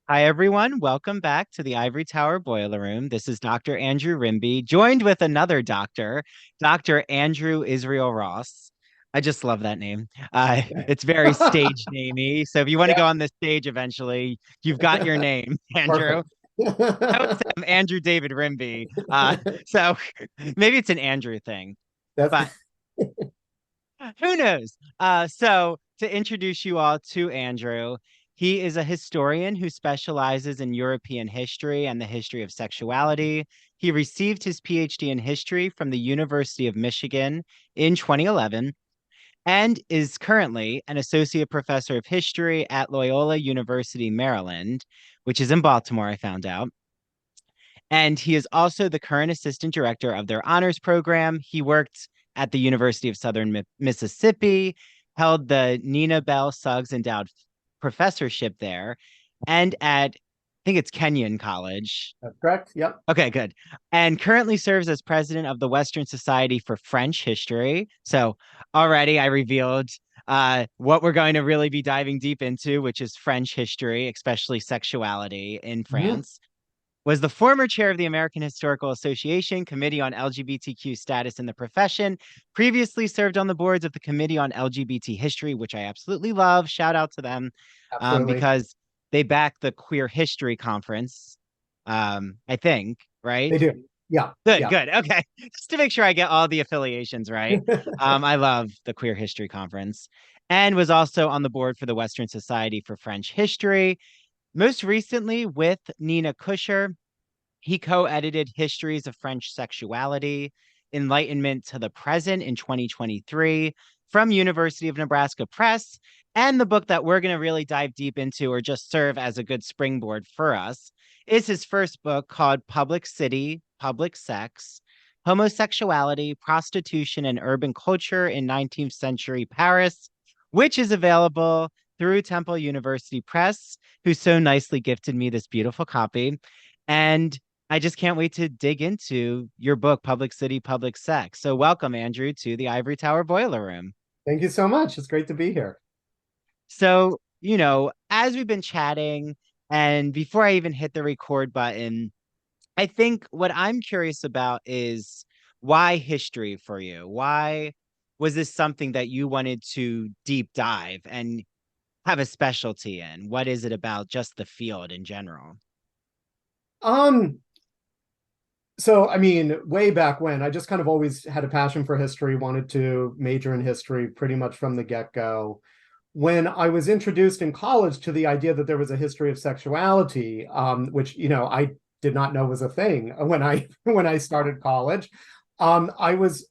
Hi, everyone. Welcome back to the Ivory Tower Boiler Room. This is Dr. Andrew Rimby, joined with another doctor, Dr. Andrew Israel Ross. I just love that name. It's very stage namey. So if you want to Yeah, go on this stage eventually, you've got your name, Andrew. perfect. I would say I'm Andrew David Rimby. So maybe it's an Andrew thing, That's but who knows? So to introduce you all to Andrew, he is a historian who specializes in European history and the history of sexuality. He received his PhD in history from the University of Michigan in 2011 and is currently an associate professor of history at Loyola University, Maryland, which is in Baltimore, I found out. And he is also the current assistant director of their honors program. He worked at the University of Southern Mississippi, held the Nina Bell Suggs Endowed Professorship there, and at, I think it's Kenyon College. correct. Yep. Okay, good. And currently serves as president of the Western Society for French History. So already I revealed what we're going to really be diving deep into, which is French history, especially sexuality in Mhm. France. Was the former chair of the American Historical Association Committee on LGBTQ Status in the Profession, previously served on the boards of the Committee on LGBT History, which I absolutely love. Shout out to them Absolutely. because they back the Queer History Conference, I think, right? They do. Yeah. Good, Yeah. good. Okay. Just to make sure I get all the affiliations right. I love the Queer History Conference and was also on the board for the Western Society for French History. Most recently with Nina Kusher, he co-edited Histories of French Sexuality, Enlightenment to the Present in 2023 from University of Nebraska Press, and the book that we're going to really dive deep into or just serve as a good springboard for us is his first book called Public City, Public Sex, Homosexuality, Prostitution, and Urban Culture in 19th Century Paris, which is available through Temple University Press, who so nicely gifted me this beautiful copy. And I just can't wait to dig into your book, Public City, Public Sex. So, welcome, Andrew, to the Ivory Tower Boiler Room. Thank you so much. It's great to be here. So, as we've been chatting, and before I even hit the record button, I think what I'm curious about is why history for you? Why was this something that you wanted to deep dive and have a specialty in? What is it about just the field in general? Um, so I mean, way back when, I just kind of always had a passion for history, wanted to major in history pretty much from the get-go. When I was introduced in college to the idea that there was a history of sexuality, which I did not know was a thing when I when I started college, I was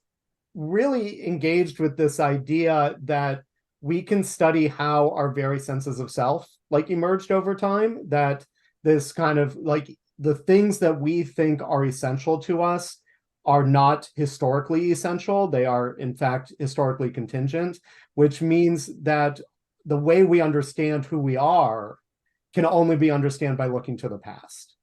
really engaged with this idea that we can study how our very senses of self like emerged over time, that this kind of like the things that we think are essential to us are not historically essential. They are, in fact, historically contingent, which means that the way we understand who we are can only be understood by looking to the past.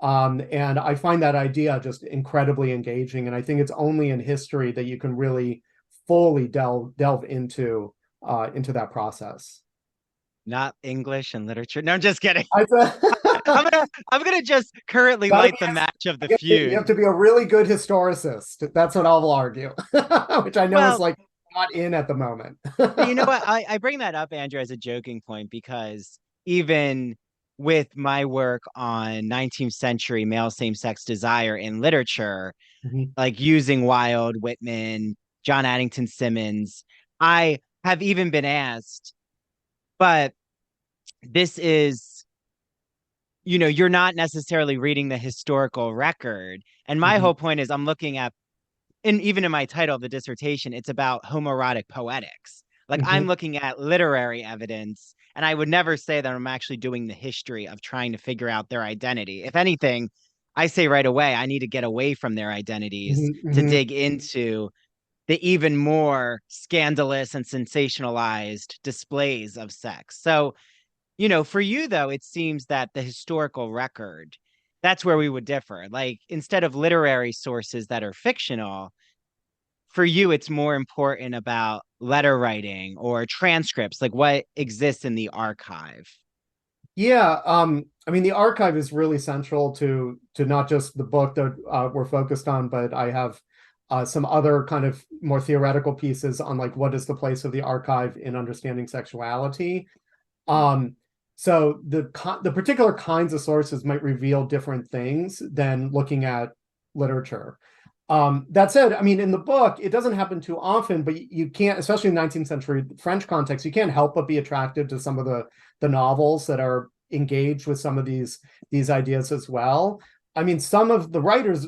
And I find that idea just incredibly engaging. And I think it's only in history that you can really fully delve into that process. Not English and literature. No, I'm just kidding. I I'm gonna I'm gonna just currently gotta light be the match of the you have fuse. to be a really good historicist. That's what I'll argue, which I know is Well, like not in at the moment. but you know what? I bring that up, Andrew, as a joking point because even with my work on 19th century male same-sex desire in literature, Mhm. like using Wilde, Whitman, John Addington Symonds, I have even been asked, but this is, you're not necessarily reading the historical record. And my Mhm. whole point is I'm looking at, and even in my title of the dissertation, it's about homoerotic poetics. Like I'm Mhm. looking at literary evidence, and I would never say that I'm actually doing the history of trying to figure out their identity. If anything, I say right away, I need to get away from their identities Mhm. to Mhm. dig into the even more scandalous and sensationalized displays of sex. So, for you, though, it seems that the historical record, that's where we would differ. Like, instead of literary sources that are fictional, for you, it's more important about letter writing or transcripts, like what exists in the archive. Yeah. I mean, the archive is really central to not just the book that we're focused on, but I have some other kind of more theoretical pieces on like what is the place of the archive in understanding sexuality. Um, so the particular kinds of sources might reveal different things than looking at literature. That said, I mean, in the book, it doesn't happen too often, but you can't, especially in 19th century French context, you can't help but be attracted to some of the novels that are engaged with some of these ideas as well. I mean, some of the writers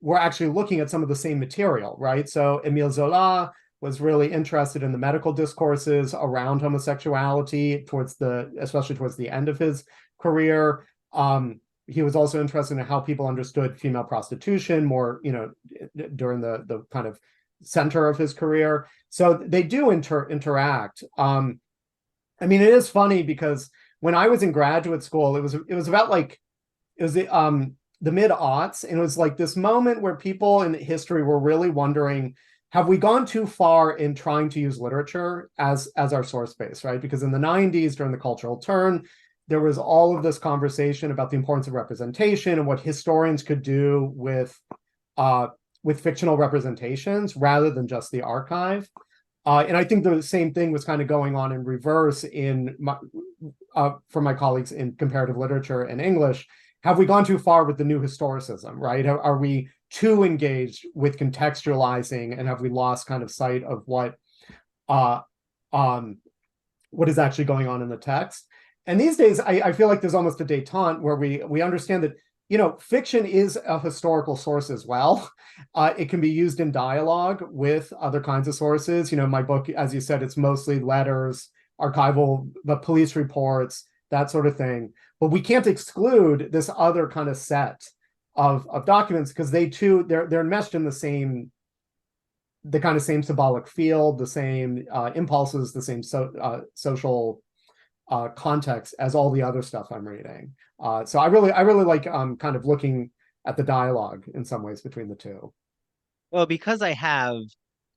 were actually looking at some of the same material, right? So Émile Zola was really interested in the medical discourses around homosexuality especially towards the end of his career. He was also interested in how people understood female prostitution more, during the kind of center of his career. So they do interact. I mean, it is funny because when I was in graduate school, it was about like it was the mid-aughts, and it was like this moment where people in history were really wondering, have we gone too far in trying to use literature as our source base, right? Because in the 90s, during the cultural turn, there was all of this conversation about the importance of representation and what historians could do with fictional representations rather than just the archive. And I think the same thing was kind of going on in reverse for my colleagues in comparative literature and English. Have we gone too far with the new historicism, right? Are we too engaged with contextualizing, and have we lost kind of sight of what is actually going on in the text? And these days, I feel like there's almost a détente where we understand that, fiction is a historical source as well. It can be used in dialogue with other kinds of sources. My book, as you said, it's mostly letters, archival, but police reports, that sort of thing. But we can't exclude this other kind of set of documents because they're enmeshed in the kind of same symbolic field, the same impulses, the same social context as all the other stuff I'm reading. So I really like kind of looking at the dialogue in some ways between the two. Well, because I have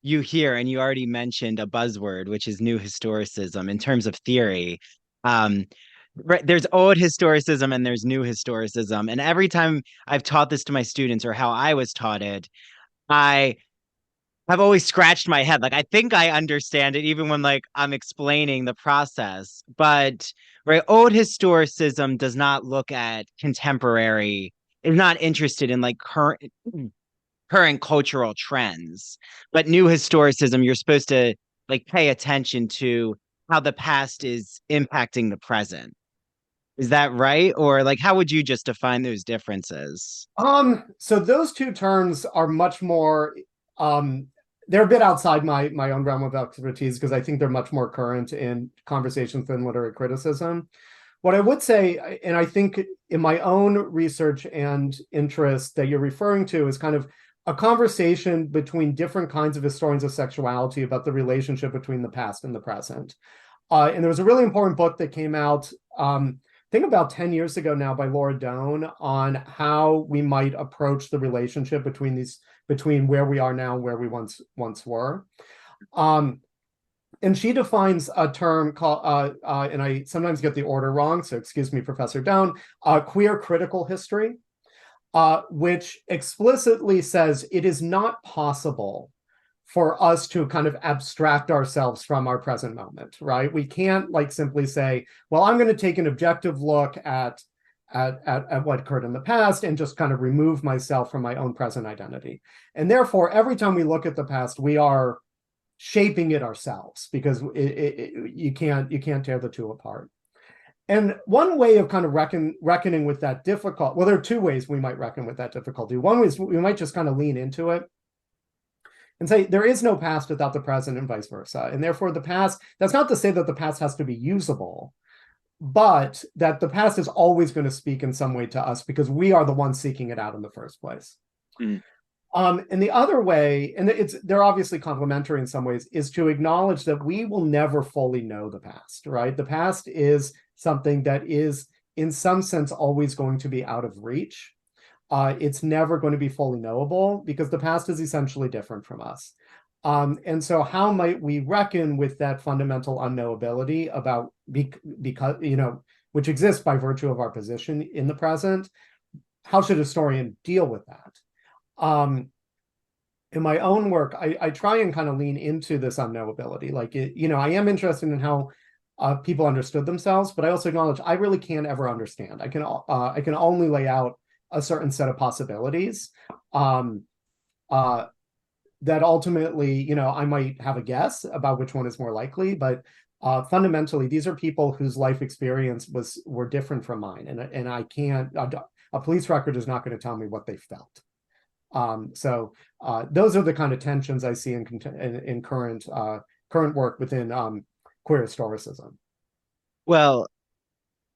you here and you already mentioned a buzzword, which is new historicism in terms of theory. Um, there's old historicism and there's new historicism. And every time I've taught this to my students or how I was taught it, I have always scratched my head. Like I think I understand it even when like I'm explaining the process. But right, old historicism does not look at contemporary, is not interested in like current cultural trends. But new historicism, you're supposed to like pay attention to how the past is impacting the present. Is that right? Or like how would you just define those differences? So those two terms are much more they're a bit outside my own realm of expertise because I think they're much more current in conversations than literary criticism. What I would say, and I think in my own research and interest that you're referring to, is kind of a conversation between different kinds of historians of sexuality about the relationship between the past and the present. And there was a really important book that came out, I think about 10 years ago now, by Laura Doan on how we might approach the relationship between where we are now and where we once were. And she defines a term called, and I sometimes get the order wrong, so excuse me, Professor Down, queer critical history, which explicitly says it is not possible for us to kind of abstract ourselves from our present moment, right? We can't like simply say, well, I'm going to take an objective look at what occurred in the past and just kind of remove myself from my own present identity. And therefore, every time we look at the past, we are shaping it ourselves because you can't tear the two apart. And one way of kind of reckoning with that difficult, well, there are two ways we might reckon with that difficulty. One is we might just kind of lean into it and say there is no past without the present and vice versa. And therefore the past, that's not to say that the past has to be usable, but that the past is always going to speak in some way to us because we are the ones seeking it out in the first place. Mm. And the other way, and they're obviously complementary in some ways, is to acknowledge that we will never fully know the past, right? The past is something that is in some sense always going to be out of reach. It's never going to be fully knowable because the past is essentially different from us. And so how might we reckon with that fundamental unknowability about because which exists by virtue of our position in the present. How should a historian deal with that? In my own work, I try and kind of lean into this unknowability. Like, I am interested in how people understood themselves, but I also acknowledge I really can't ever understand. I can only lay out a certain set of possibilities that ultimately, I might have a guess about which one is more likely, but fundamentally, these are people whose life experience were different from mine, and I can't. A police record is not going to tell me what they felt. So those are the kind of tensions I see in current work within queer historicism. Well,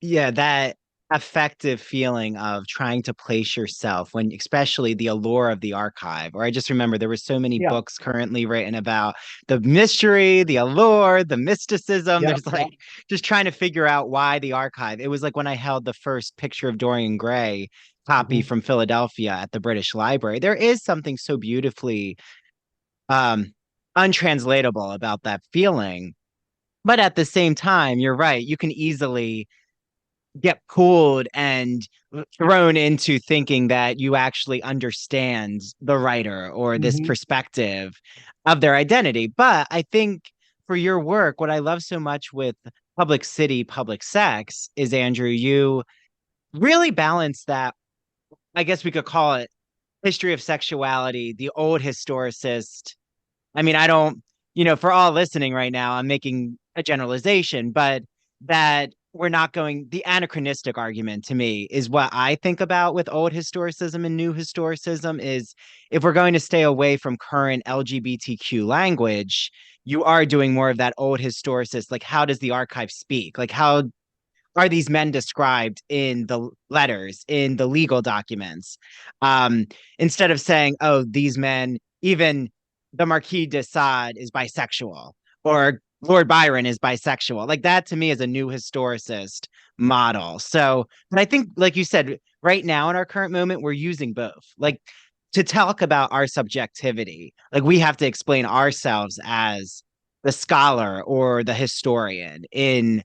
yeah, that affective feeling of trying to place yourself when, especially the allure of the archive. Or I just remember there were so many Yeah, books currently written about the mystery, the allure, the mysticism. yeah. There's like just trying to figure out why the archive. It was like when I held the first picture of Dorian Gray copy Mm-hmm. from Philadelphia at the British Library. There is something so beautifully um untranslatable about that feeling. But at the same time, you're right. You can easily get pulled and thrown into thinking that you actually understand the writer or this Mm-hmm. perspective of their identity. But I think for your work, what I love so much with Public City, Public Sex is, Andrew, you really balance that. I guess we could call it history of sexuality, the old historicist. I mean, I don't, for all listening right now, I'm making a generalization, but that we're not going, the anachronistic argument to me is what I think about with old historicism and new historicism is if we're going to stay away from current LGBTQ language, you are doing more of that old historicist. Like, how does the archive speak? Like, how are these men described in the letters, in the legal documents? Instead of saying, oh, these men, even the Marquis de Sade is bisexual, or Lord Byron is bisexual. Like that to me is a new historicist model. So, but I think, like you said, right now in our current moment, we're using both. Like to talk about our subjectivity, like we have to explain ourselves as the scholar or the historian in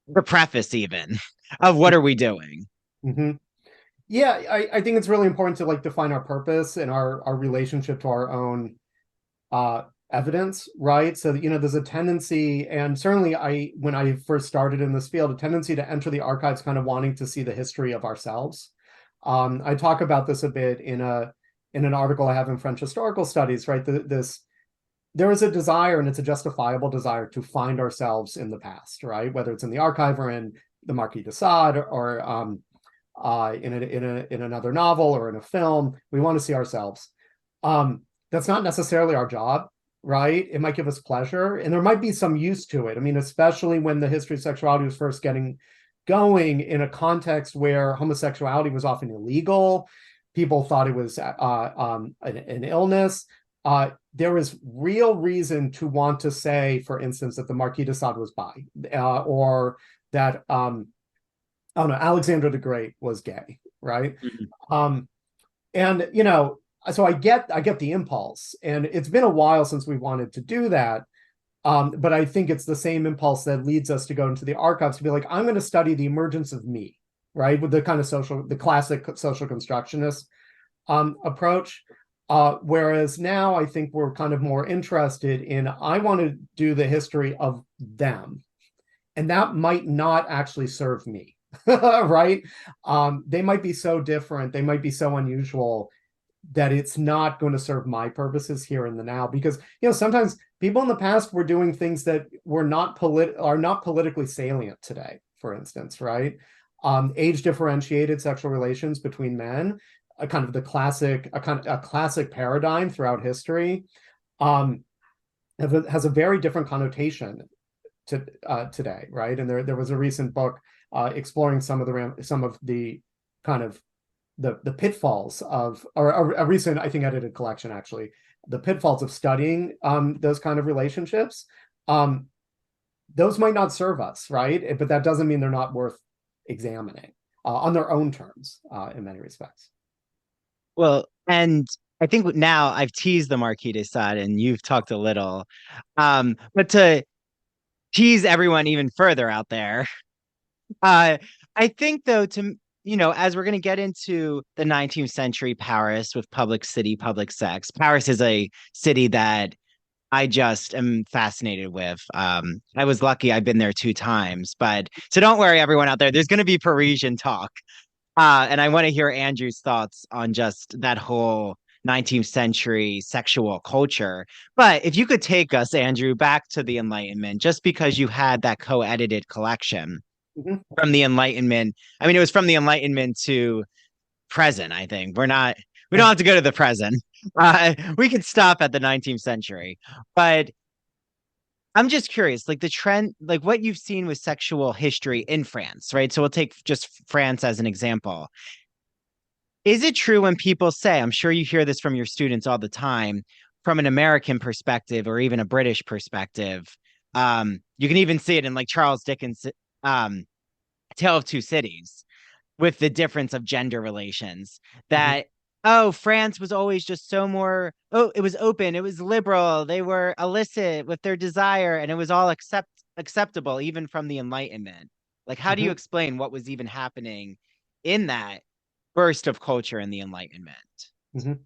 the preface even of what are we doing. Mm-hmm. Yeah, I think it's really important to like define our purpose and our relationship to our own uh evidence, right? So that, there's a tendency, and certainly when I first started in this field, a tendency to enter the archives kind of wanting to see the history of ourselves. I talk about this a bit in an article I have in French Historical Studies, right? There is a desire, and it's a justifiable desire, to find ourselves in the past, right? Whether it's in the archive or in the Marquis de Sade or in another novel or in a film. We want to see ourselves. That's not necessarily our job, right? It might give us pleasure, and there might be some use to it. I mean, especially when the history of sexuality was first getting going in a context where homosexuality was often illegal. People thought it was an illness. There was real reason to want to say, for instance, that the Marquis de Sade was bi, or that I don't know, Alexander the Great was gay, right? Mhm. Um, and so I get the impulse, and it's been a while since we wanted to do that. But I think it's the same impulse that leads us to go into the archives to be like, I'm going to study the emergence of me, right? With the kind of the classic social constructionist approach. Whereas now I think we're kind of more interested in, I want to do the history of them. And that might not actually serve me, right? They might be so different, they might be so unusual that it's not going to serve my purposes here in the now, because sometimes people in the past were doing things that are not politically salient today, for instance, right? Age differentiated sexual relations between men, a kind of a classic paradigm throughout history, um, has a very different connotation to today, right? And there was a recent book exploring some of the kind of the pitfalls of, or a recent, I think, edited collection actually, the pitfalls of studying those kind of relationships. Those might not serve us, right? But that doesn't mean they're not worth examining on their own terms in many respects. Well, and I think now I've teased the Marquis de Sade and you've talked a little. But to tease everyone even further out there, Uh, I think though, as we're going to get into the 19th century Paris with public city, public sex, Paris is a city that I just am fascinated with. I was lucky I've been there 2 times, but so don't worry, everyone out there. There's going to be Parisian talk. And I want to hear Andrew's thoughts on just that whole 19th century sexual culture. But if you could take us, Andrew, back to the Enlightenment, just because you had that co-edited collection Mhm. from the Enlightenment. I mean, it was from the Enlightenment to present, I think. We don't have to go to the present. We could stop at the 19th century. But I'm just curious, like the trend, like what you've seen with sexual history in France, right? So we'll take just France as an example. Is it true when people say, I'm sure you hear this from your students all the time, from an American perspective or even a British perspective, you can even see it in like Charles Dickens' um, Tale of Two Cities with the difference of gender relations Mhm. that oh France was always just so more oh it was open, it was liberal, they were illicit with their desire, and it was all acceptable even from the Enlightenment. Like how do you Mhm. explain what was even happening in that burst of culture in the Enlightenment? Mhm.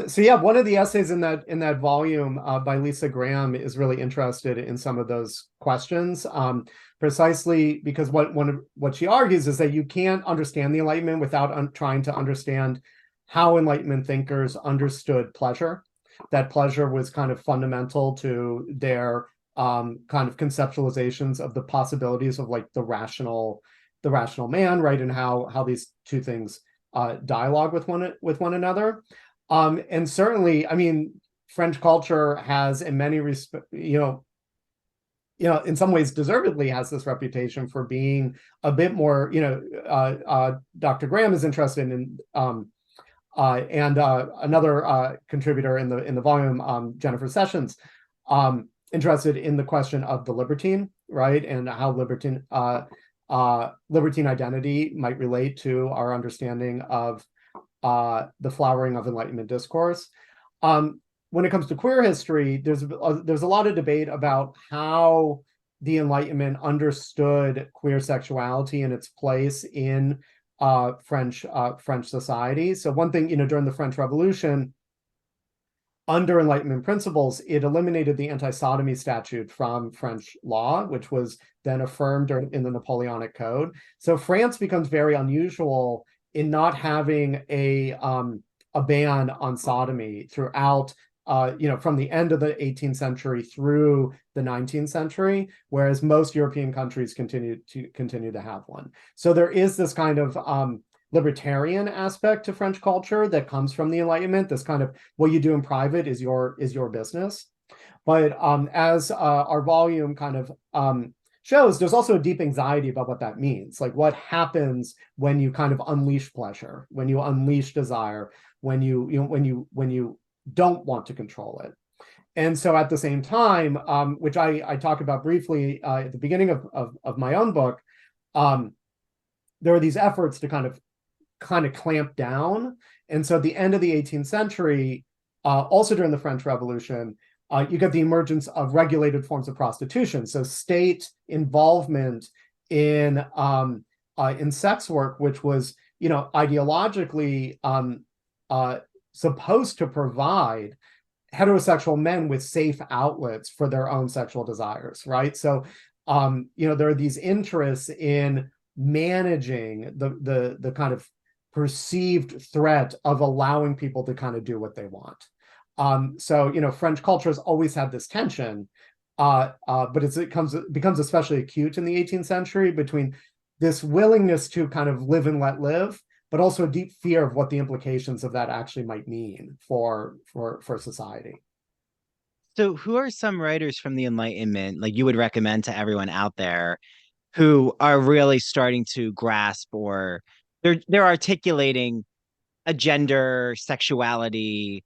So yeah, one of the essays in that volume by Lisa Graham is really interested in some of those questions, precisely because what she argues is that you can't understand the Enlightenment without trying to understand how Enlightenment thinkers understood pleasure. That pleasure was kind of fundamental to their kind of conceptualizations of the possibilities of like the rational man, right, and how these two things dialogue with one another. And certainly, I mean, French culture has, in many respects, in some ways, deservedly has this reputation for being a bit more, Dr. Graham is interested in, and another contributor in the volume, Jennifer Sessions, interested in the question of the libertine, right, and how libertine identity might relate to our understanding of the flowering of Enlightenment discourse. When it comes to queer history, there's a lot of debate about how the Enlightenment understood queer sexuality and its place in French society. So one thing, during the French Revolution, under Enlightenment principles, it eliminated the anti-sodomy statute from French law, which was then affirmed in the Napoleonic Code. So France becomes very unusual in not having a ban on sodomy throughout, from the end of the 18th century through the 19th century, whereas most European countries continue to have one. So there is this kind of libertarian aspect to French culture that comes from the Enlightenment. This kind of what you do in private is your business. But as our volume kind of shows, there's also a deep anxiety about what that means. Like what happens when you kind of unleash pleasure, when you unleash desire, when you don't want to control it. And so at the same time, which I talk about briefly at the beginning of my own book, there are these efforts to kind of clamp down. And so at the end of the 18th century, also during the French Revolution, you get the emergence of regulated forms of prostitution. So state involvement in sex work, which was, ideologically supposed to provide heterosexual men with safe outlets for their own sexual desires, right? So, there are these interests in managing the kind of perceived threat of allowing people to kind of do what they want. So, French culture has always had this tension, but it becomes especially acute in the 18th century between this willingness to kind of live and let live, but also a deep fear of what the implications of that actually might mean for society. So who are some writers from the Enlightenment like you would recommend to everyone out there who are really starting to grasp, or they're articulating a gender sexuality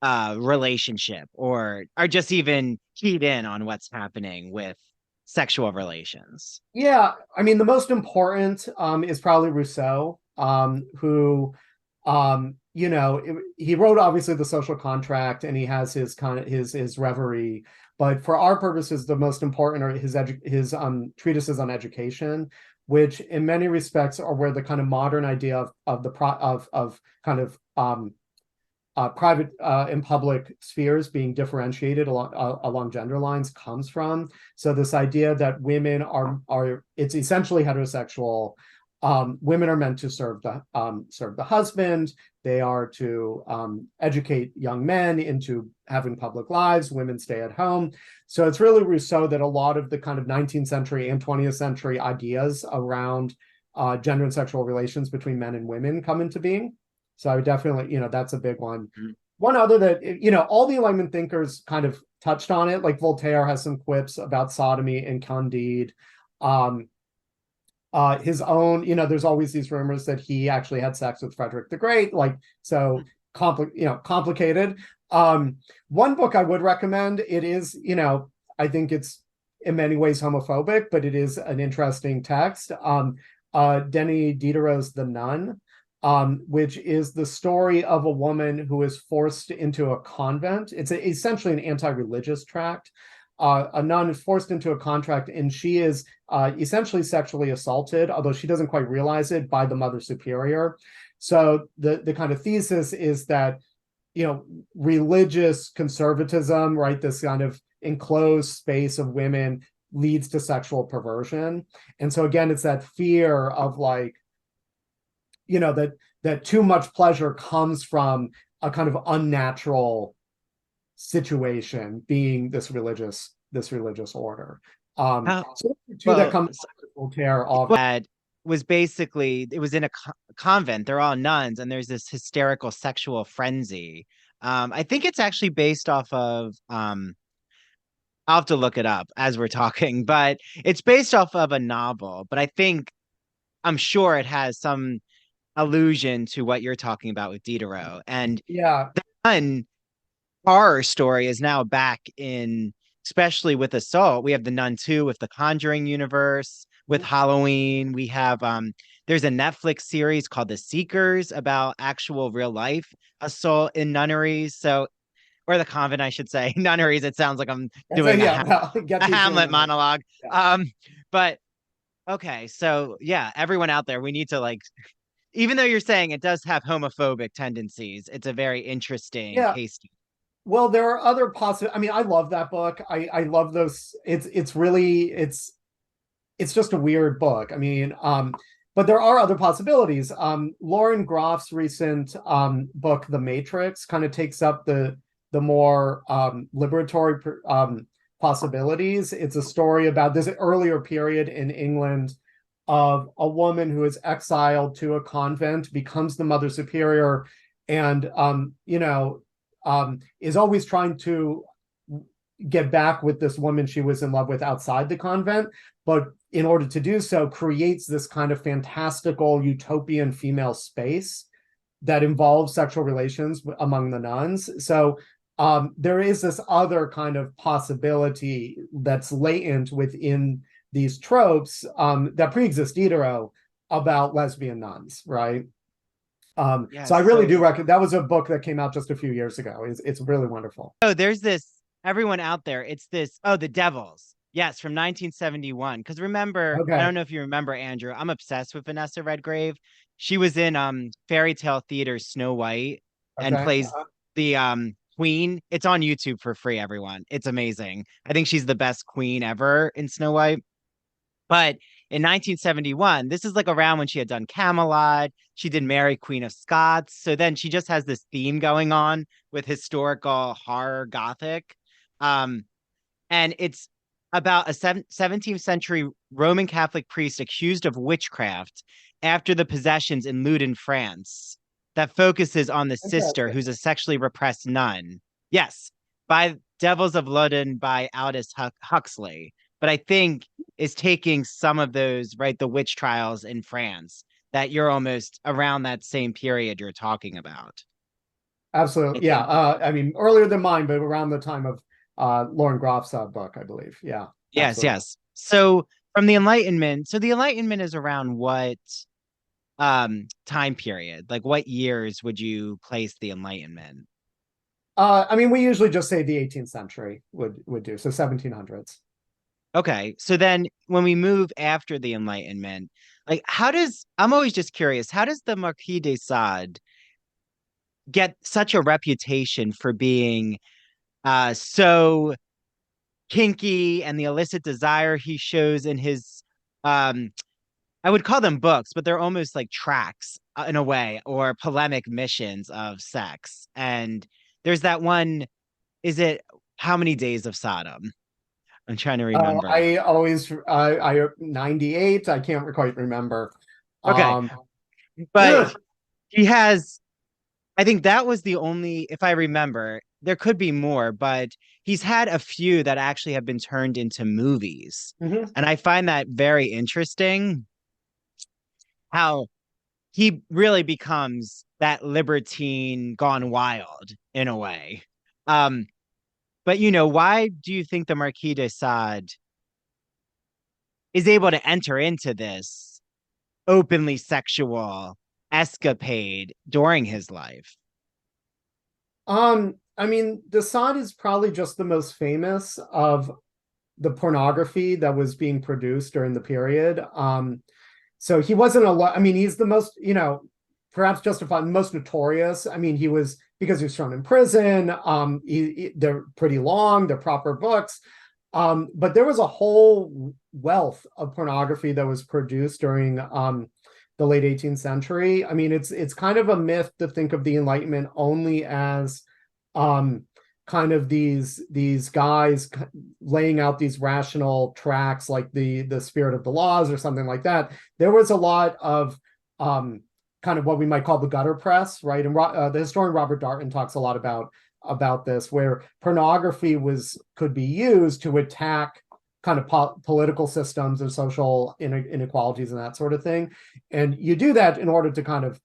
relationship, or are just even keyed in on what's happening with sexual relations? Yeah, I mean, the most important is probably Rousseau, who, he wrote obviously the Social Contract, and he has his kind of his reverie, but for our purposes, the most important are his treatises on education, which in many respects are where the kind of modern idea of kind of private and public spheres being differentiated along gender lines comes from. So this idea that women are it's essentially heterosexual. Women are meant to serve the husband. They are to educate young men into having public lives. Women stay at home. So it's really Rousseau that a lot of the kind of 19th century and 20th century ideas around gender and sexual relations between men and women come into being. So I would definitely, that's a big one. Mm-hmm. One other that, all the Enlightenment thinkers kind of touched on it, like Voltaire has some quips about sodomy and Candide. His own, there's always these rumors that he actually had sex with Frederick the Great, complicated. One book I would recommend, it is, I think it's in many ways homophobic, but it is an interesting text. Denis Diderot's The Nun, which is the story of a woman who is forced into a convent. It's essentially an anti-religious tract. A nun is forced into a contract, and she is essentially sexually assaulted, although she doesn't quite realize it, by the Mother Superior. So the kind of thesis is that, religious conservatism, right, this kind of enclosed space of women leads to sexual perversion. And so again, it's that fear of that too much pleasure comes from a kind of unnatural situation, being this religious order. So two that comes Voltaire off. Was basically, it was in a convent. They're all nuns, and there's this hysterical sexual frenzy. I think it's actually based off of I'll have to look it up as we're talking, but it's based off of a novel. But I'm sure it has some allusion to what you're talking about with Diderot. And yeah, the nun horror story is now back in, especially with Assault. We have the Nun 2 with the Conjuring universe, with Halloween. We have there's a Netflix series called The Seekers about actual real life assault in nunneries. So, or the convent, I should say. Nunneries, it sounds like I'm doing a Hamlet monologue. Yeah. But okay, so yeah, everyone out there, we need to even though you're saying it does have homophobic tendencies, it's a very interesting case. Well, there are other possible. I mean, I love that book. I love those. It's just a weird book. I mean, but there are other possibilities. Lauren Groff's recent book, The Matrix, kind of takes up the more liberatory possibilities. It's a story about this earlier period in England of a woman who is exiled to a convent, becomes the Mother Superior, and is always trying to get back with this woman she was in love with outside the convent, but in order to do so, creates this kind of fantastical utopian female space that involves sexual relations among the nuns. So there is this other kind of possibility that's latent within these tropes that pre-exist Diderot about lesbian nuns, right? So I really do recommend. That was a book that came out just a few years ago. It's really wonderful. Oh, there's this, everyone out there, it's this, The Devils. Yes, from 1971. Because remember, I don't know if you remember, Andrew, I'm obsessed with Vanessa Redgrave. She was in Fairy Tale Theater's Snow White and plays the queen. It's on YouTube for free, everyone. It's amazing. I think she's the best queen ever in Snow White. But in 1971, this is around when she had done Camelot. She did Mary, Queen of Scots. So then she just has this theme going on with historical horror gothic. And it's about a 17th century Roman Catholic priest accused of witchcraft after the possessions in Loudun, France, that focuses on the sister who's a sexually repressed nun. Yes, by Devils of Loudun by Aldous Huxley. But I think is taking some of those, right, the witch trials in France, that you're almost around that same period you're talking about. Absolutely. Yeah. I mean, earlier than mine, but around the time of Lauren Groff's book, I believe. Yeah. Yes, absolutely. Yes. So from the Enlightenment, the Enlightenment is around what time period? What years would you place the Enlightenment? I mean, we usually just say the 18th century would do, so 1700s. Okay. So then when we move after the Enlightenment, like I'm always just curious, how does the Marquis de Sade get such a reputation for being so kinky and the illicit desire he shows in his um I would call them books, but they're almost like tracks in a way, or polemic missions of sex. And there's that one, is it How Many Days of Sodom? I'm trying to remember. I always, I 98, I can't quite remember. Okay. Um, But ugh, he has, I think that was the only, if I remember, there could be more, but he's had a few that actually have been turned into movies. mhm. And I find that very interesting how he really becomes that libertine gone wild in a way. Um, but why do you think the Marquis de Sade is able to enter into this openly sexual escapade during his life? I mean, de Sade is probably just the most famous of the pornography that was being produced during the period. So he wasn't a lot. I mean, he's the most, perhaps justified, most notorious. I mean, he was because he was thrown in prison. They're pretty long, they're proper books. But there was a whole wealth of pornography that was produced during the late 18th century. I mean, it's kind of a myth to think of the Enlightenment only as um, kind of these guys laying out these rational tracks like the spirit of the laws or something like that. There was a lot of kind of what we might call the gutter press, right? And the historian Robert Darnton talks a lot about this, where pornography could be used to attack kind of political systems and social inequalities and that sort of thing. And you do that in order to kind of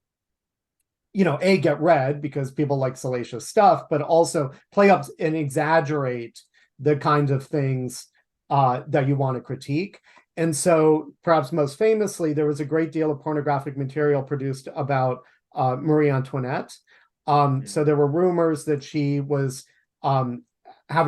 get read because people like salacious stuff, but also play up and exaggerate the kinds of things that you want to critique. And so perhaps most famously, there was a great deal of pornographic material produced about Marie Antoinette. So there were rumors that she was having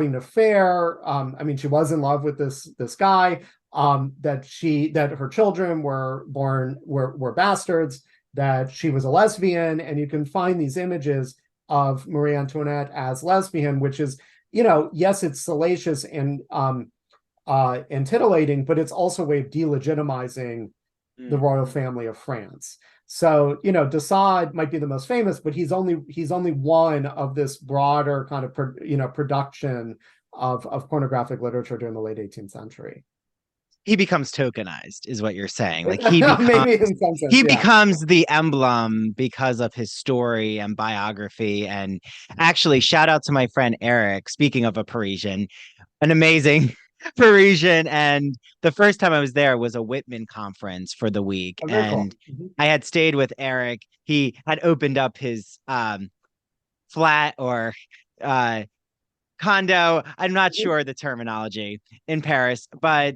an affair. I mean, she was in love with this guy, that her children were bastards, that she was a lesbian, and you can find these images of Marie Antoinette as lesbian, which is, yes, it's salacious and titillating, but it's also a way of delegitimizing the royal family of France. So, de Sade might be the most famous, but he's only one of this broader kind of production of pornographic literature during the late 18th century. He becomes tokenized, is what you're saying. Like Maybe in some sense, he yeah. becomes the emblem because of his story and biography. And actually, shout out to my friend Eric. Speaking of a Parisian, an amazing Parisian. And the first time I was there was a Whitman conference for the week. Oh, very cool. And I had stayed with Eric. He had opened up his flat or uh, condo. I'm not sure the terminology in Paris, but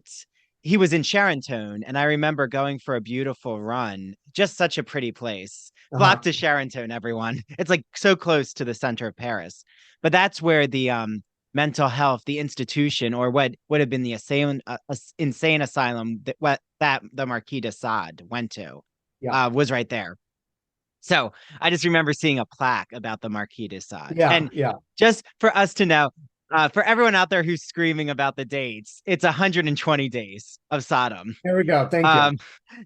he was in Charenton. And I remember going for a beautiful run. Just such a pretty place. Flock Uh-huh. to Charenton, everyone. It's like so close to the center of Paris. But that's where the mental health, the institution, or what would have been the insane asylum that the Marquis de Sade went to, Yeah. was right there. So I just remember seeing a plaque about the Marquis de Sade. Yeah. And Yeah. just for us to know, for everyone out there who's screaming about the dates, it's 120 days of Sodom. There we go. Thank you. Um,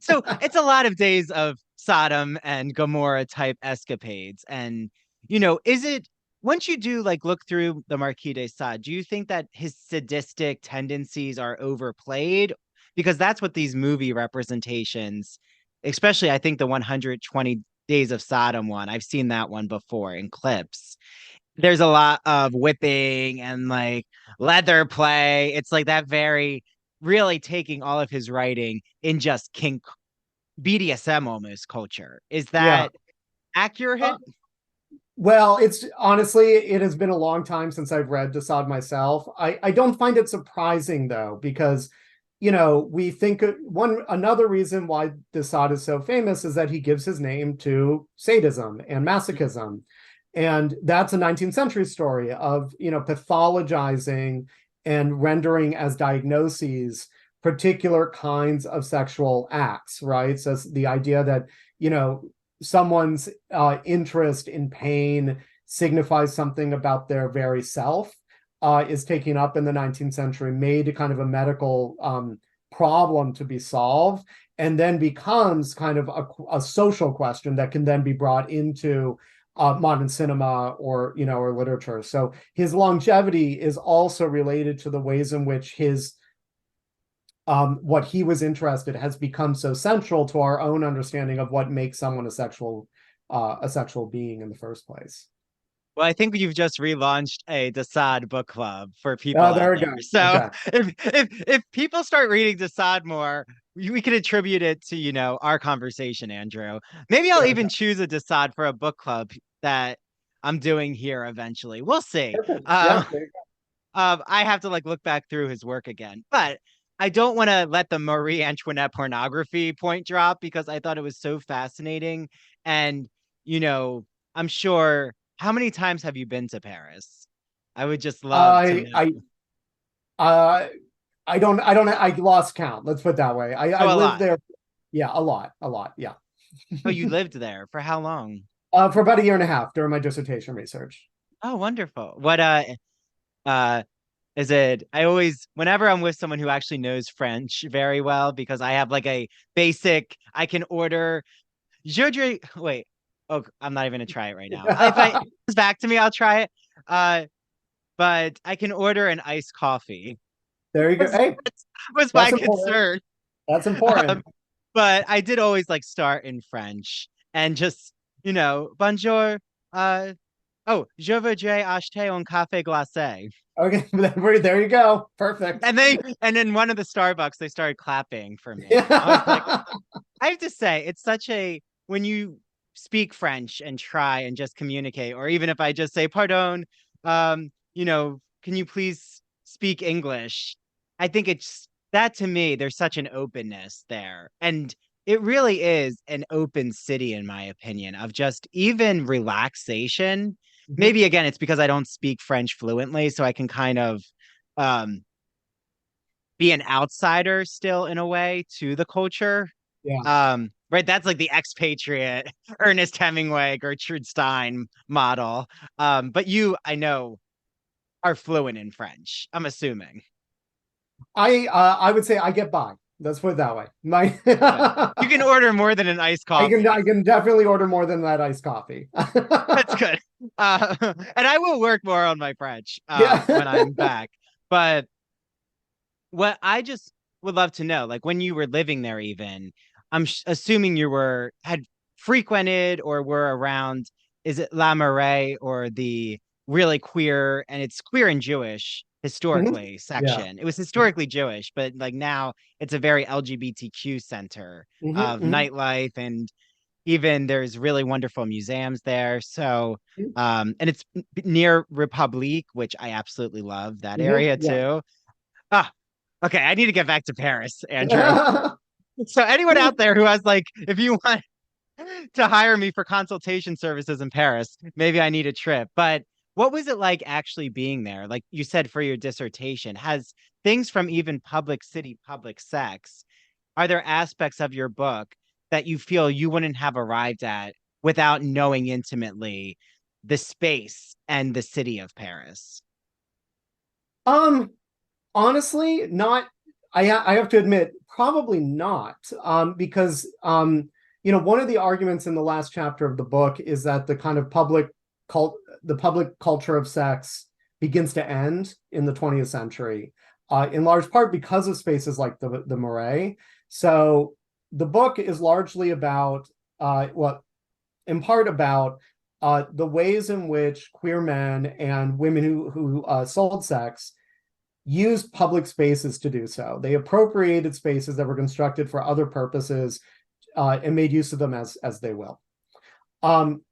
so it's a lot of days of Sodom and Gomorrah type escapades. And, is it, once you do like look through the Marquis de Sade, do you think that his sadistic tendencies are overplayed? Because that's what these movie representations, especially I think the 120 Days of Sodom one, I've seen that one before in clips. There's a lot of whipping and like leather play. It's like that very really taking all of his writing in just kink BDSM almost culture. Is Yeah. that accurate? Well, it's honestly, it has been a long time since I've read de Sade myself. I don't find it surprising though, because we think another reason why de Sade is so famous is that he gives his name to sadism and masochism. And that's a 19th century story of, pathologizing and rendering as diagnoses particular kinds of sexual acts, right? So the idea that, someone's interest in pain signifies something about their very self is taken up in the 19th century, made a kind of a medical problem to be solved, and then becomes kind of a social question that can then be brought into modern cinema or literature. So his longevity is also related to the ways in which his what he was interested has become so central to our own understanding of what makes someone a sexual being in the first place. Well, I think you've just relaunched a de Sade book club for people Oh, out there we there. go. So Okay. if people start reading de Sade more, we could attribute it to, our conversation, Andrew. Maybe I'll There we even go. choose a de Sade for a book club that I'm doing here eventually. We'll see. Perfect. Yeah. There you I have to like look back through his work again, but I don't want to let the Marie Antoinette pornography point drop because I thought it was so fascinating. And, you know, I'm sure, how many times have you been to Paris? I would just go. love to know. Uh, I lost count. Let's put it that way. I Oh, a lived lot. there. Yeah, a lot. Yeah. Oh, you lived there for how long? For about a year and a half during my dissertation research. Oh, wonderful. What uh is it, I always, whenever I'm with someone who actually knows French very well, because I have like a basic, I can order Jodri, wait. Oh, I'm not even gonna try it right now. If it comes back to me, I'll try it. Uh, but I can order an iced coffee. There you go. Was, Hey, was my that's important. concern. That's important. But I did always like start in French and just, bonjour. Uh, je voudrais acheter un café glacé. Okay, there you go. Perfect. And then one of the Starbucks, they started clapping for me. I was like, Yeah. I have to say, it's such a, when you speak French and try and just communicate, or even if I just say, pardon, can you please speak English? I think it's that to me, there's such an openness there. And it really is an open city, in my opinion, of just even relaxation. Mhm. Maybe again, it's because I don't speak French fluently, so I can kind of um be an outsider still in a way to the culture. Yeah. Right, that's like the expatriate Ernest Hemingway, Gertrude Stein model. But you, I know, are fluent in French, I'm assuming. I would say I get by. Let's put it that way. My Good. You can order more than an iced I coffee. can definitely order more than that iced coffee. That's good. And I will work more on my French when Yeah. I'm back. But what I just would love to know, like when you were living there, even, assuming you had frequented or were around, is it La Marais or the really queer, and it's queer and Jewish Mhm. historically Yeah. section. It was historically Jewish, but like now it's a very LGBTQ center Mhm, of mhm. nightlife, and even there's really wonderful museums there. So, and it's near Republique, which I absolutely love that Mhm. area Yeah. too. Ah, okay, I need to get back to Paris, Andrew. So anyone out there who has like, if you want to hire me for consultation services in Paris, maybe I need a trip. But what was it like actually being there? Like you said for your dissertation, has things from even public city, public sex, are there aspects of your book that you feel you wouldn't have arrived at without knowing intimately the space and the city of Paris? Um, Honestly, not. I have to admit, probably not. Because one of the arguments in the last chapter of the book is that the kind of the public culture of sex begins to end in the 20th century, in large part because of spaces like the Marais. So the book is largely about, well, in part about the ways in which queer men and women who sold sex used public spaces to do so. They appropriated spaces that were constructed for other purposes and made use of them as they will. Um,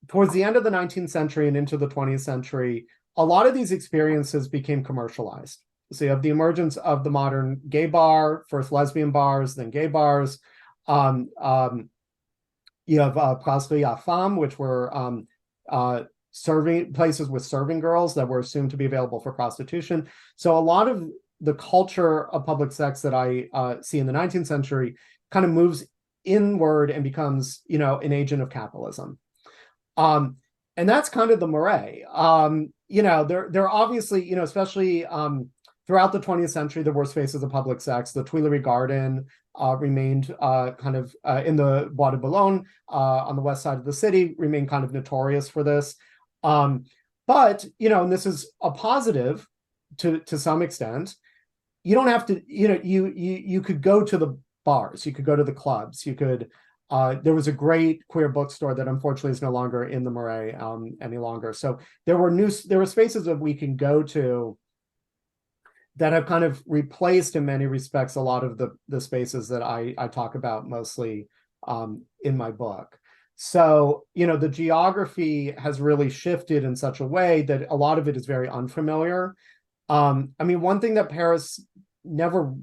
Towards the end of the 19th century and into the 20th century, a lot of these experiences became commercialized. So you have the emergence of the modern gay bar, first lesbian bars, then gay bars. Um, um, you have brasseries à femmes, which were serving places with serving girls that were assumed to be available for prostitution. So a lot of the culture of public sex that I see in the 19th century kind of moves inward and becomes, an agent of capitalism. And that's kind of the Marais. There obviously, especially throughout the 20th century, there were spaces of public sex. The Tuileries Garden remained kind of in the Bois de Boulogne on the west side of the city, remained kind of notorious for this. But, and this is a positive to some extent, you don't have to, you could go to the bars, you could go to the clubs, you could, there was a great queer bookstore that unfortunately is no longer in the Marais any longer. So there were spaces that we can go to that have kind of replaced in many respects a lot of the spaces that I talk about mostly in my book. So, the geography has really shifted in such a way that a lot of it is very unfamiliar. One thing that Paris never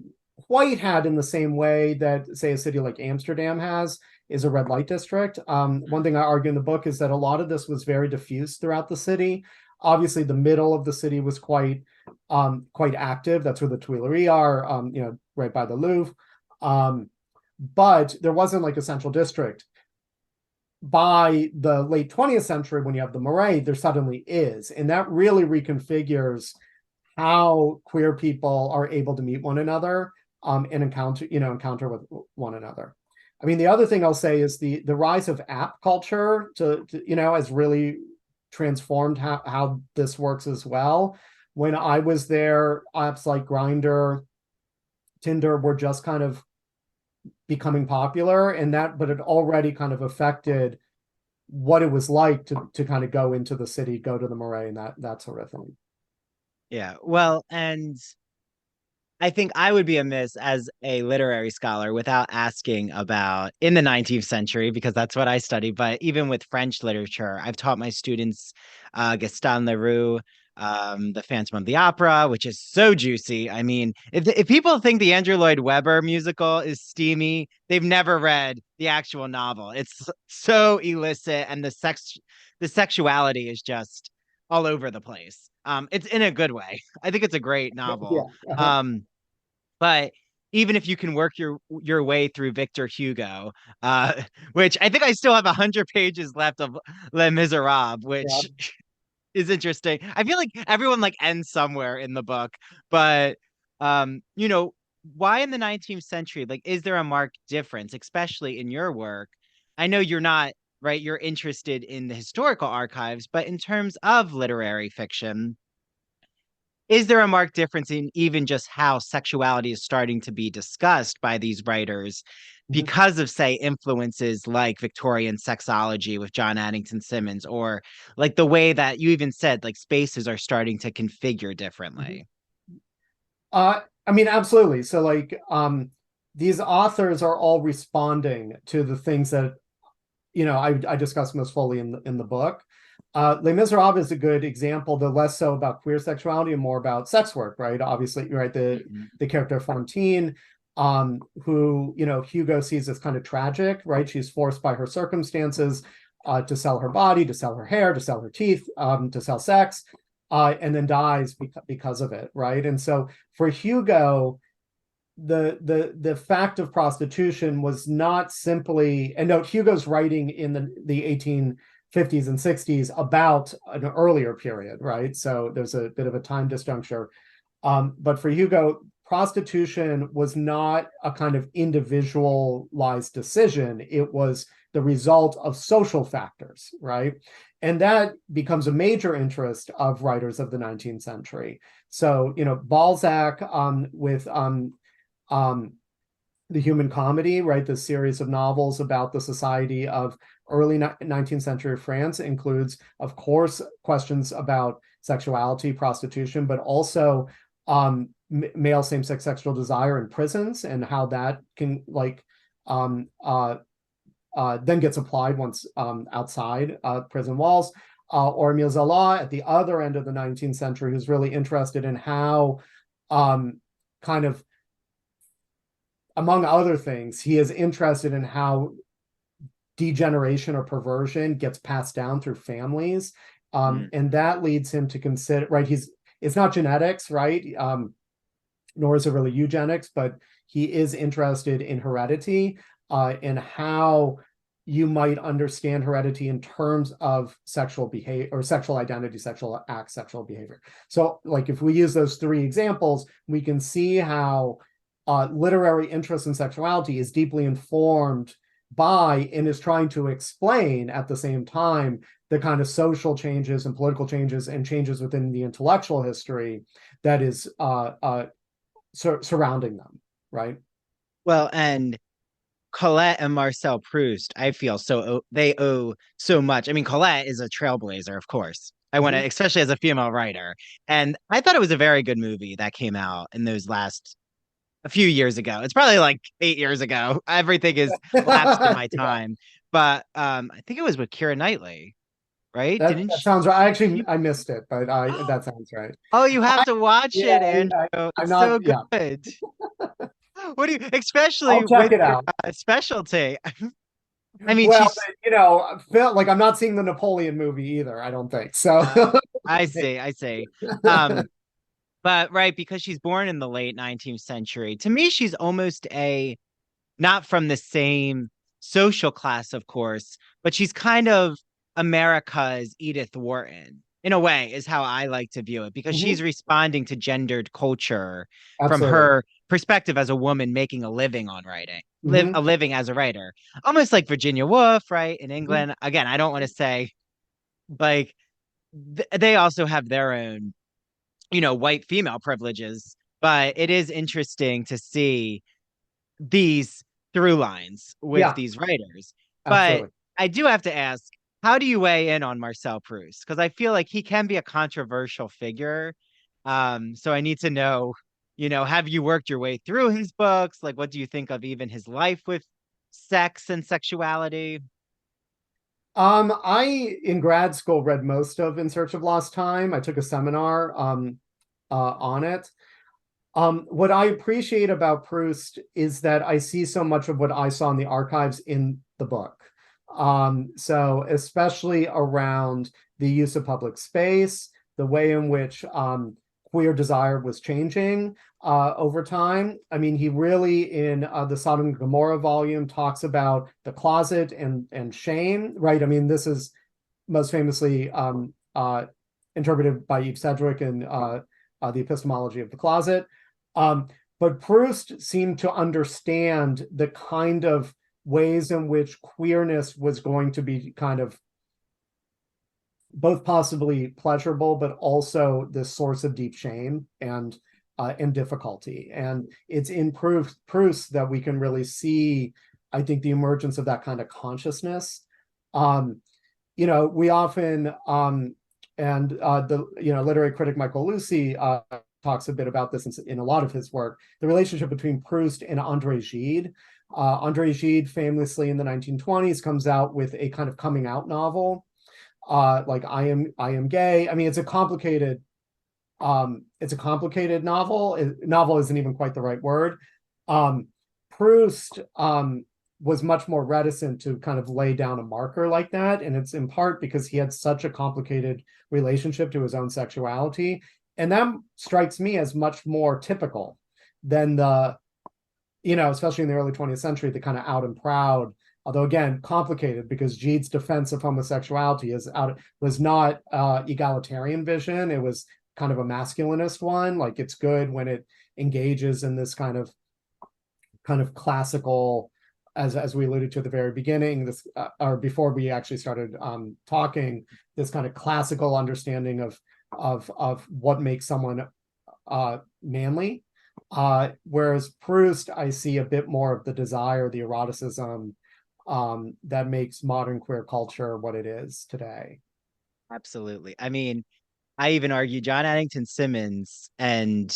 quite had in the same way that, say, a city like Amsterdam has is a red light district. One thing I argue in the book is that a lot of this was very diffuse throughout the city. Obviously, the middle of the city was quite active. That's where the Tuileries are, right by the Louvre. But there wasn't like a central district. By the late 20th century, when you have the Marais, there suddenly is. And that really reconfigures how queer people are able to meet one another and encounter with one another. The other thing I'll say is the rise of app culture has really transformed how this works as well. When I was there, apps like Grindr, Tinder were just kind of becoming popular, but it already kind of affected what it was like to kind of go into the city, go to the Marais, and that sort of thing. Yeah, well, and I think I would be amiss as a literary scholar without asking about in the 19th century, because that's what I study. But even with French literature, I've taught my students Gaston Leroux, The Phantom of the Opera, which is so juicy. If people think the Andrew Lloyd Webber musical is steamy, they've never read the actual novel. It's so illicit, and the sexuality is just all over the place. It's in a good way. I think it's a great novel. Yeah. But even if you can work your way through Victor Hugo, which I think I still have 100 pages left of Les Miserables, which is interesting. I feel like everyone like ends somewhere in the book, but why in the 19th century? Like, is there a marked difference, especially in your work? I know you're not right. You're interested in the historical archives, but in terms of literary fiction, is there a marked difference in even just how sexuality is starting to be discussed by these writers because of, say, influences like Victorian sexology with John Addington Symonds, or like the way that you even said, like spaces are starting to configure differently? Absolutely. So these authors are all responding to the things that, I discuss most fully in the book. Les Miserables is a good example, though less so about queer sexuality and more about sex work, right? Obviously, right, the character Fantine, who, Hugo sees as kind of tragic, right? She's forced by her circumstances to sell her body, to sell her hair, to sell her teeth, to sell sex, and then dies because of it, right? And so for Hugo, the fact of prostitution was not simply, and note, Hugo's writing in the 1850s and 60s about an earlier period, right? So there's a bit of a time disjuncture. But for Hugo, prostitution was not a kind of individualized decision. It was the result of social factors, right? And that becomes a major interest of writers of the 19th century. So, Balzac with The Human Comedy, right? The series of novels about the society of early 19th century France includes, of course, questions about sexuality, prostitution, but also male same-sex sexual desire in prisons and how that can then gets applied once outside prison walls. Or Émile Zola at the other end of the 19th century, who's really interested in how kind of, among other things, he is interested in how degeneration or perversion gets passed down through families Mm. And that leads him to consider, right? It's not genetics, right? Nor is it really eugenics, but he is interested in heredity, and how you might understand heredity in terms of sexual behavior or sexual identity, sexual act, sexual behavior. So, like, if we use those three examples, we can see how literary interest in sexuality is deeply informed by and is trying to explain at the same time the kind of social changes and political changes and changes within the intellectual history that is surrounding them, right? Well, and Colette and Marcel Proust, I feel they owe so much. I mean, Colette is a trailblazer, of course. I want to, Mhm. especially as a female writer. And I thought it was a very good movie that came out in those last a few years ago. It's probably like 8 years ago. Everything is lapsed in my Yeah, time. But I think it was with Keira Knightley, right? that, Didn't that sounds right. she? I missed it, but that sounds right. Oh, you have I, to watch yeah, it, Andrew. I'm It's not. so Yeah, good. What do you, especially I'll check with it your out. specialty? I mean, Well, she's Phil, like I'm not seeing the Napoleon movie either. I don't think so. I see, I see. Um, but right, because she's born in the late 19th century, to me, she's almost a not from the same social class, of course, but she's kind of America's Edith Wharton, in a way, is how I like to view it, because she's Mhm. responding to gendered culture from Absolutely. her perspective as a woman making a living on writing, a Hmm. living as a writer, almost like Virginia Woolf, right, in Hmm. England. Again, I don't want to say like they also have their own, white female privileges, but it is interesting to see these through lines with Yeah, these writers. But absolutely. I do have to ask, how do you weigh in on Marcel Proust? Because I feel like he can be a controversial figure. So I need to know, have you worked your way through his books? Like, what do you think of even his life with sex and sexuality? I in grad school read most of In Search of Lost Time. I took a seminar on it. What I appreciate about Proust is that I see so much of what I saw in the archives in the book. So especially around the use of public space, the way in which queer desire was changing over time. I mean, he really in the Sodom and Gomorrah volume talks about the closet and shame, right? I mean, this is most famously interpreted by Eve Sedgwick in the Epistemology of the Closet. Um, but Proust seemed to understand the kind of ways in which queerness was going to be kind of both possibly pleasurable, but also this source of deep shame and difficulty. And it's in Proust that we can really see, I think, the emergence of that kind of consciousness. Um, we often and the literary critic Michael Lucy talks a bit about this in a lot of his work, the relationship between Proust and André Gide. André Gide famously in the 1920s comes out with a kind of coming out novel, like I am gay. I mean, it's a complicated novel. Novel isn't even quite the right word. Proust was much more reticent to kind of lay down a marker like that. And it's in part because he had such a complicated relationship to his own sexuality. And that strikes me as much more typical than especially in the early 20th century, the kind of out and proud, although again, complicated because Gide's defense of homosexuality was not egalitarian vision. It was kind of a masculinist one. Like it's good when it engages in this kind of classical, as we alluded to at the very beginning, this or before we actually started talking, this kind of classical understanding of what makes someone manly. Whereas Proust, I see a bit more of the desire, the eroticism that makes modern queer culture what it is today. Absolutely. I mean, I even argue John Addington Symonds and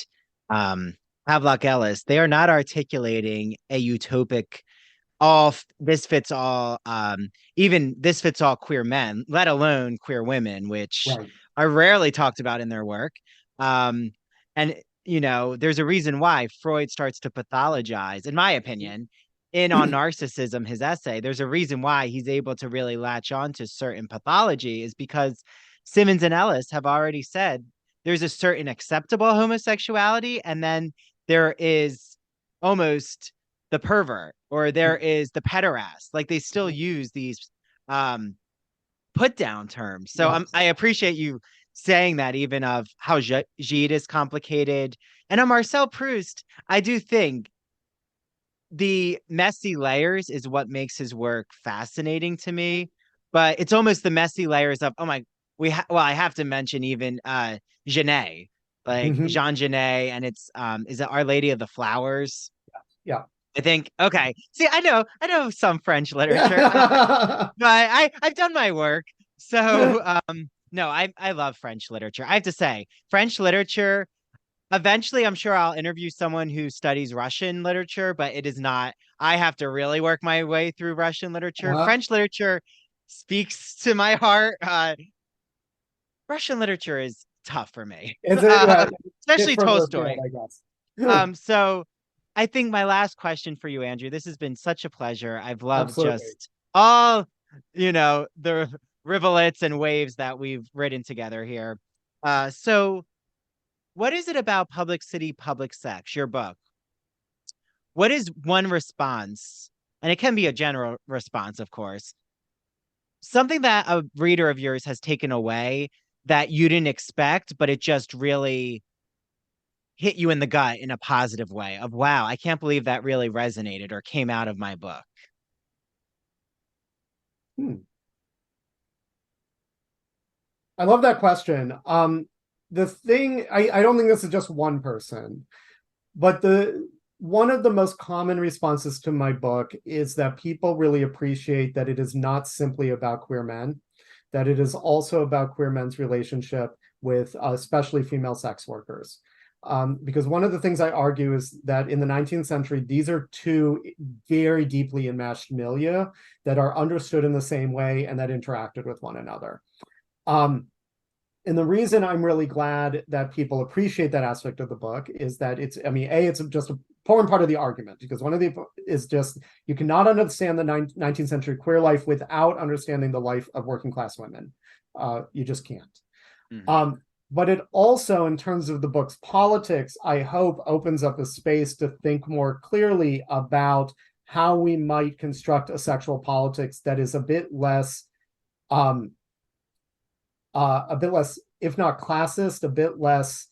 um, Havelock Ellis, they are not articulating a utopic this fits all, even this fits all queer men, let alone queer women, which Right. are rarely talked about in their work. Um, and there's a reason why Freud starts to pathologize, in my opinion, in On Narcissism, his essay. There's a reason why he's able to really latch on to certain pathology is because Simmons and Ellis have already said there's a certain acceptable homosexuality, and then there is almost the pervert, or there is the pederast. Like they still use these um put down terms. So I Yes. appreciate you saying that, even of how Gide is complicated. And on Marcel Proust, I do think the messy layers is what makes his work fascinating to me. But it's almost the messy layers of, oh my, well, I have to mention even Genet, like Mhm. Jean Genet, and it's is it Our Lady of the Flowers? Yeah. I think. Okay. See, I know some French literature. Yeah. No, I've done my work. So no, I love French literature. I have to say, French literature, eventually I'm sure I'll interview someone who studies Russian literature, but it is not, I have to really work my way through Russian literature. Uh-huh. French literature speaks to my heart. Russian literature is tough for me. Is it? Yeah, it's Especially further afield, Tolstoy. I guess. So I think my last question for you, Andrew, this has been such a pleasure. I've loved Absolutely. just all, the rivulets and waves that we've ridden together here. So what is it about Public City, Public Sex, your book? What is one response? And it can be a general response, of course. Something that a reader of yours has taken away that you didn't expect, but it just really hit you in the gut in a positive way of, wow, I can't believe that really resonated or came out of my book. Hmm. I love that question. The thing, I don't think this is just one person, but the one of the most common responses to my book is that people really appreciate that it is not simply about queer men, that it is also about queer men's relationship with especially female sex workers. Because one of the things I argue is that in the 19th century, these are two very deeply enmeshed milieu that are understood in the same way and that interacted with one another. Um, and the reason I'm really glad that people appreciate that aspect of the book is that it's, I mean, it's just a important part of the argument, because one of the is just, you cannot understand the 19th century queer life without understanding the life of working class women. You just can't. Mhm. But it also, in terms of the book's politics, I hope opens up a space to think more clearly about how we might construct a sexual politics that is um, a bit less, if not classist, a bit less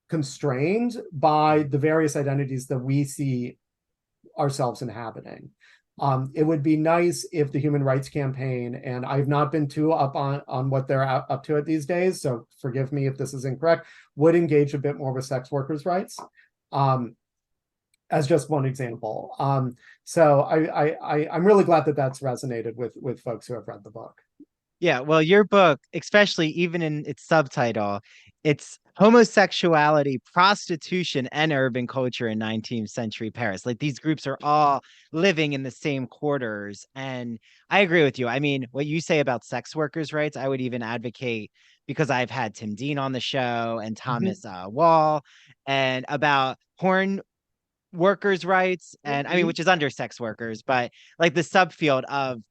constrained by the various identities that we see ourselves inhabiting. It would be nice if the Human Rights Campaign, and I've not been too up on what they're up to it these days, so forgive me if this is incorrect, would engage a bit more with sex workers' rights, as just one example. So I'm really glad that that's resonated with folks who have read the book. Yeah, well, your book, especially even in its subtitle, it's Homosexuality, Prostitution, and Urban Culture in 19th Century Paris. Like these groups are all living in the same quarters. And I agree with you. I mean, what you say about sex workers' rights, I would even advocate, because I've had Tim Dean on the show and Mhm. Thomas Wall, and about porn workers' rights. And I mean, Mhm. which is under sex workers, but like the subfield of,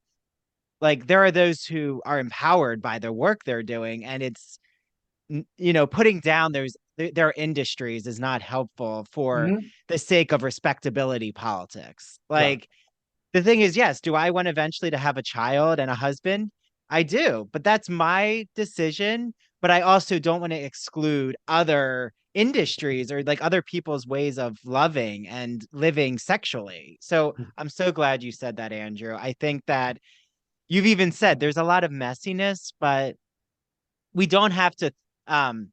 like, there are those who are empowered by the work they're doing, and it's, putting down their industries is not helpful for Mhm. the sake of respectability politics. Right. Like, the thing is, yes, do I want eventually to have a child and a husband? I do, but that's my decision. But I also don't want to exclude other industries or like other people's ways of loving and living sexually. So I'm so glad you said that, Andrew. I think that you've even said there's a lot of messiness, but we don't have to um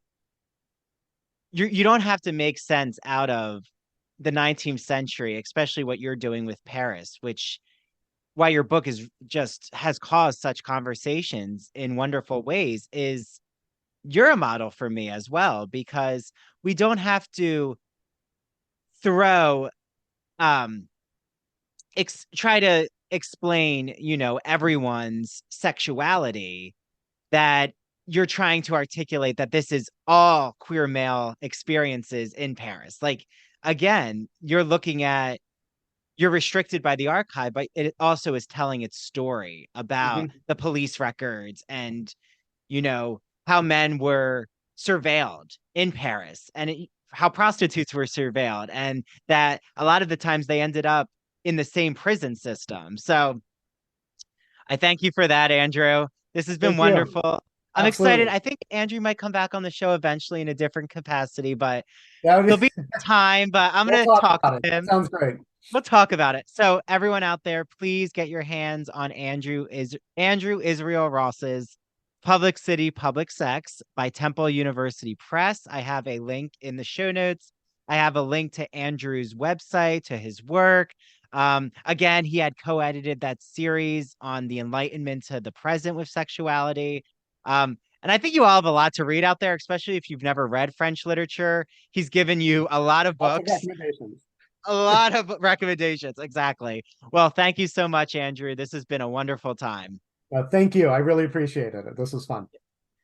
you don't have to make sense out of the 19th century, especially what you're doing with Paris, which, why your book is just has caused such conversations in wonderful ways, is you're a model for me as well, because we don't have to throw try to explain, everyone's sexuality, that you're trying to articulate that this is all queer male experiences in Paris. Like, again, you're restricted by the archive, but it also is telling its story about Mhm. the police records and, how men were surveilled in Paris and how prostitutes were surveilled, and that a lot of the times they ended up in the same prison system. So I thank you for that, Andrew. This has been Thank you. wonderful. I'm excited. Absolutely. I think Andrew might come back on the show eventually in a different capacity, but That there'll would, be time, but I'm we'll going to talk talk about it. with That him. sounds great. We'll talk about it. So everyone out there, please get your hands on Andrew Israel Ross's Public City, Public Sex by Temple University Press. I have a link in the show notes. I have a link to Andrew's website, to his work. Again, he had co-edited that series on the Enlightenment to the present with sexuality. And I think you all have a lot to read out there, especially if you've never read French literature. He's given you a lot of Lots of books, recommendations. a lot of recommendations. Exactly. Well, thank you so much, Andrew. This has been a wonderful time. Thank you. I really appreciated it. This was fun.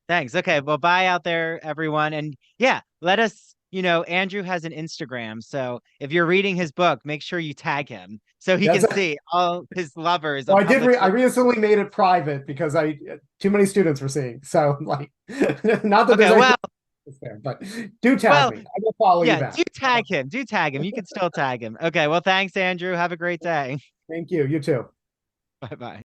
Thanks. Okay. Well, bye out there, everyone. And yeah, let us, Andrew has an Instagram. So if you're reading his book, make sure you tag him so he That's can see all his lovers well, of public. I recently made it private because I too many students were seeing. So like, not that Okay. there's anything Well, there, but do tag well, me. I will follow you yeah, back. do tag him. Do tag him. You can still tag him. Okay. Well, thanks, Andrew. Have a great day. Thank you. You too. Bye bye.